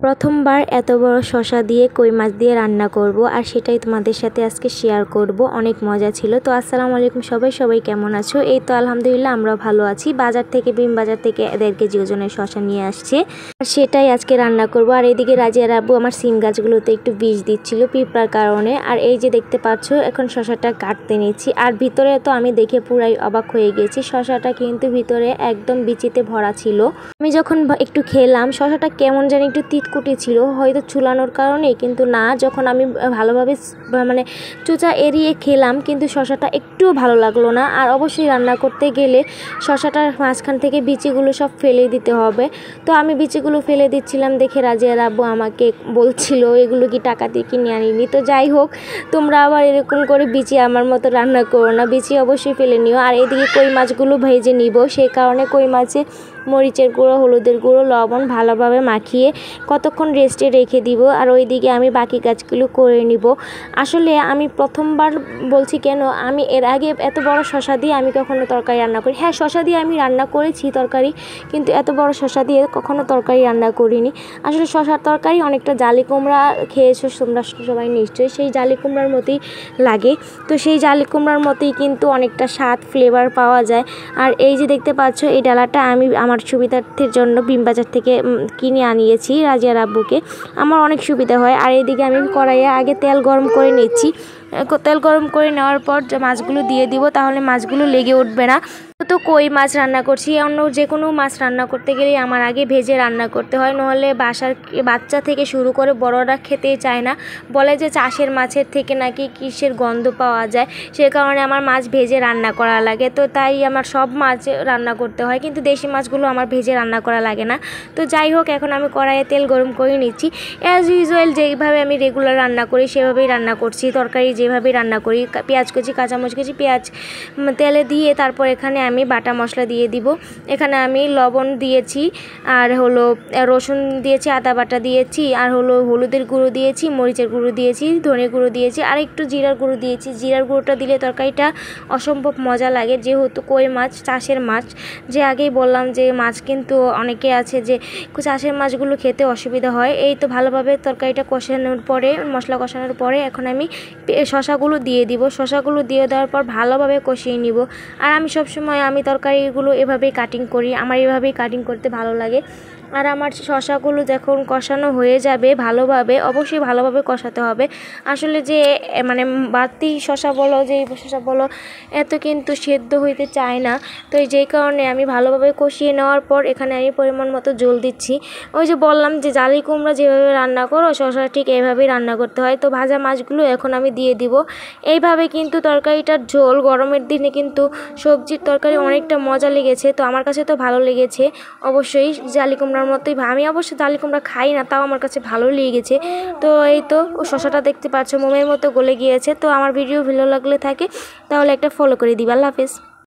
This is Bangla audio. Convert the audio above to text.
প্রথমবার এত বড় শসা দিয়ে কই মাছ দিয়ে রান্না করব আর সেটাই তোমাদের সাথে আজকে শেয়ার করব। অনেক মজা ছিল। তো আসসালামু আলাইকুম সবাই কেমন আছো? এই তো আলহামদুলিল্লাহ আমরা ভালো আছি। বাজার থেকে বাজার থেকে 1.5 কেজি ওজনের শসা নিয়ে আসছে আর সেটাই আজকে রান্না করব। আর এদিকে রাজিয়ার আব্বু আমার সিম গাছগুলোতে একটু বিষ দিচ্ছিল পিঁপড়ার কারণে। আর এই যে দেখতে পাচ্ছ এখন শসাটা কাটতে নিচ্ছি। আর ভিতরে তো আমি দেখে পুরাই অবাক হয়ে গেছি। শসাটা কিন্তু ভিতরে একদম বিচিতে ভরা ছিল। আমি যখন একটু খেলাম শসাটা কেমন জানি একটু তিতকুটি ছিল, হয়তো চুলানোর কারণে, কিন্তু না, যখন আমি ভালোভাবে মানে চোচা এড়িয়ে খেলাম কিন্তু শসাটা একটুও ভালো লাগলো না। আর অবশ্যই রান্না করতে গেলে শসাটার মাঝখান থেকে বিচিগুলো সব ফেলে দিতে হবে। তো আমি বিচিগুলো ফেলে দিচ্ছিলাম দেখে রাজিয়ার আব্বু আমাকে বলছিল এগুলো কি টাকা দিয়ে কিনে আনিনি। তো যাই হোক, তোমরা আবার এরকম করে বিচি আমার মতো রান্না করো না, বিচি অবশ্যই ফেলে নিও। আর এদিকে কই মাছগুলো ভেজে নিব, সেই কারণে কই মাছে মরিচের গুঁড়ো, হলুদের গুঁড়ো, লবণ ভালোভাবে মাখিয়ে কতক্ষণ রেস্টে রেখে দিব। আর ওইদিকে আমি বাকি কাজগুলো করে নিব। আসলে আমি প্রথমবার বলছি কেন, আমি এর আগে এত বড় শসা দিয়ে আমি কখনো তরকারি রান্না করি। হ্যাঁ, শসা দিয়ে আমি রান্না করেছি তরকারি, কিন্তু এত বড় শসা দিয়ে কখনো তরকারি রান্না করিনি। আসলে শসার তরকারি অনেকটা জালি কুমড়া খেয়েছো তোমরা সবাই নিশ্চয়ই, সেই জালি কুমড়ার মতোই লাগে। তো সেই জালি কুমড়ার মতোই কিন্তু অনেকটা স্বাদ ফ্লেভার পাওয়া যায়। আর এই যে দেখতে পাচ্ছ এই ডালাটা আমি আমার সুবিধার্থের জন্য বাজার থেকে কিনে আনিয়েছি রাজিয়ার আব্বুকে। আমার অনেক সুবিধা হয়। আর এইদিকে আমি কড়াইয়ে আগে তেল গরম করে নিচ্ছি। তেল গরম করে নেওয়ার পর মাছগুলো দিয়ে দিব, তাহলে মাছগুলো লেগে উঠবে না। তো কই মাছ রান্না করছি, অন্য যে কোনো মাছ রান্না করতে গেলে আমার আগে ভেজে রান্না করতে হয়, নাহলে বাসার বাচ্চা থেকে শুরু করে বড়রা খেতেই চায় না। বলে যে চাষের মাছের থেকে নাকি কিসের গন্ধ পাওয়া যায়, সে কারণে আমার মাছ ভেজে রান্না করা লাগে। তো তাই আমার সব মাছ রান্না করতে হয়, কিন্তু দেশি মাছগুলো আমার ভেজে রান্না করা লাগে না। তো যাই হোক, এখন আমি কড়াইয়ে তেল গরম করে নিচ্ছি। অ্যাজ ইউজুয়াল যেভাবে আমি রেগুলার রান্না করি সেভাবেই রান্না করছি। তরকারি যেভাবেই রান্না করি, পেঁয়াজ কুচি, কাঁচামরিচ কুচি, পেঁয়াজ তেলে দিয়ে তারপর এখানে আমি বাটা মশলা দিয়ে দিব। এখানে আমি লবণ দিয়েছি, আর হলো রসুন দিয়েছি, আদা বাটা দিয়েছি, আর হলো হলুদের গুঁড়ো দিয়েছি, মরিচের গুঁড়ো দিয়েছি, ধনে গুঁড়ো দিয়েছি, আর একটু জিরার গুঁড়ো দিয়েছি। জিরার গুঁড়োটা দিলে তরকারিটা অসম্ভব মজা লাগে, যেহেতু কই মাছ চাষের মাছ। যে আগেই বললাম যে মাছ কিন্তু অনেকে আছে যে চাষের মাছগুলো খেতে অসুবিধা হয়। এই তো ভালোভাবে তরকারিটা কষানোর পরে, মশলা কষানোর পরে এখন আমি শসাগুলো দিয়ে দিব। শসাগুলো দিয়ে দেওয়ার পর ভালোভাবে কষিয়ে নিব। আর আমি সবসময় তরকারিগুলো এভাবেই কাটিং করি, আমার এভাবেই কাটিং করতে ভালো লাগে। আর আমার শসাগুলো যখন কষানো হয়ে যাবে ভালোভাবে, অবশ্যই ভালোভাবে কষাতে হবে। আসলে যে মানে বাড়তি শসা বলো, যে শসা বলো, এত কিন্তু সেদ্ধ হইতে চায় না। তো যেই কারণে আমি ভালোভাবে কষিয়ে নেওয়ার পর এখানে আমি পরিমাণ মতো জল দিচ্ছি। ওই যে বললাম যে জালি কুমড়া যেভাবে রান্না করো শসা ঠিক এইভাবেই রান্না করতে হয়। তো ভাজা মাছগুলো এখন আমি দিয়ে দিব। এইভাবে কিন্তু তরকারিটার ঝোল, গরমের দিনে কিন্তু সবজির তরকারি অনেকটা মজা লেগেছে। তো আমার কাছে তো ভালো লেগেছে অবশ্যই, জালি কুমড়ার মতোই। আমি অবশ্য জালি কুমড়া খাই না, তাও আমার কাছে ভালো লেগেছে। তো এই তো শসাটা দেখতে পাচ্ছ মোমের মতো গলে গিয়েছে। তো আমার ভিডিও ভালো লাগলে থাকে তাহলে একটা ফলো করে দিবা। আল্লাহ হাফেজ।